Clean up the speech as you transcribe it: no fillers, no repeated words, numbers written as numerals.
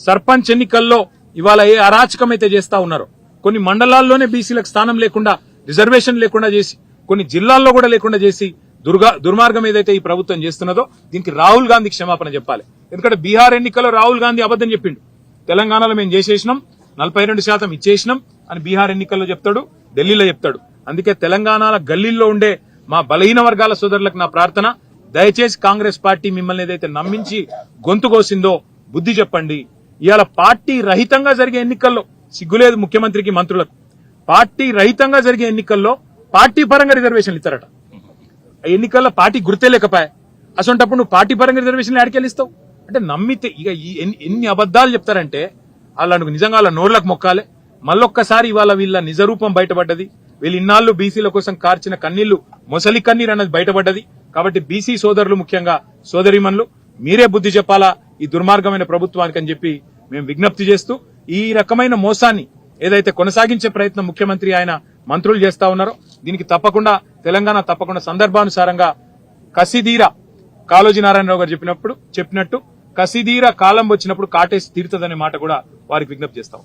సర్పంచ్ ఎన్నికల్లో ఇవాళ ఏ అరాచకం అయితే చేస్తా ఉన్నారో, కొన్ని మండలాల్లోనే బీసీలకు స్థానం లేకుండా, రిజర్వేషన్ లేకుండా చేసి, కొన్ని జిల్లాల్లో కూడా లేకుండా చేసి దుర్మార్గం ఏదైతే ఈ ప్రభుత్వం చేస్తున్నదో దీనికి రాహుల్ గాంధీ క్షమాపణ చెప్పాలి. ఎందుకంటే బీహార్ ఎన్నికల్లో రాహుల్ గాంధీ అబద్దం చెప్పిండు. తెలంగాణలో మేము చేసేసినాం, 42% ఇచ్చేసినాం అని బీహార్ ఎన్నికల్లో చెప్తాడు, ఢిల్లీలో చెప్తాడు. అందుకే తెలంగాణ గల్లీల్లో ఉండే మా బలహీన వర్గాల సోదరులకు నా ప్రార్థన, దయచేసి కాంగ్రెస్ పార్టీ మిమ్మల్ని ఏదైతే నమ్మించి గొంతు కోసిందో బుద్ధి చెప్పండి. ఇవాళ పార్టీ రహితంగా జరిగే ఎన్నికల్లో సిగ్గులేదు ముఖ్యమంత్రికి, మంత్రులకు. పార్టీ రహితంగా జరిగే ఎన్నికల్లో పార్టీ పరంగా రిజర్వేషన్లు ఇస్తారట. ఆ ఎన్నికల్లో పార్టీ గుర్తే లేకపోయా. అసొంటప్పుడు నువ్వు పార్టీ పరంగా రిజర్వేషన్లు ఆడికెళ్ళిస్తావు అంటే నమ్మితే ఇక ఎన్ని అబద్దాలు చెప్తారంటే వాళ్ళకు నిజంగా వాళ్ళ నోర్లకు మొక్కాలే. మళ్ళొక్కసారి ఇవాళ వీళ్ళ నిజరూపం బయటపడ్డది. వీళ్ళు ఇన్నాళ్లు బీసీల కోసం కార్చిన కన్నీళ్లు మొసలి కన్నీరు అన్నది బయటపడ్డది. కాబట్టి బీసీ సోదరులు, ముఖ్యంగా సోదరిమణులు, మీరే బుద్ధి చెప్పాలా ఈ దుర్మార్గమైన ప్రభుత్వానికి అని చెప్పి మేము విజ్ఞప్తి చేస్తూ, ఈ రకమైన మోసాన్ని ఏదైతే కొనసాగించే ప్రయత్నం ముఖ్యమంత్రి ఆయన మంత్రులు చేస్తా ఉన్నారో దీనికి తప్పకుండా తెలంగాణ సందర్భానుసారంగా కసిదీరా, కాళోజీ నారాయణరావు గారు చెప్పినట్టు కసిదీరా కాలం వచ్చినప్పుడు కాటేసి తీరుతుందనే మాట కూడా వారికి విజ్ఞప్తి చేస్తాం.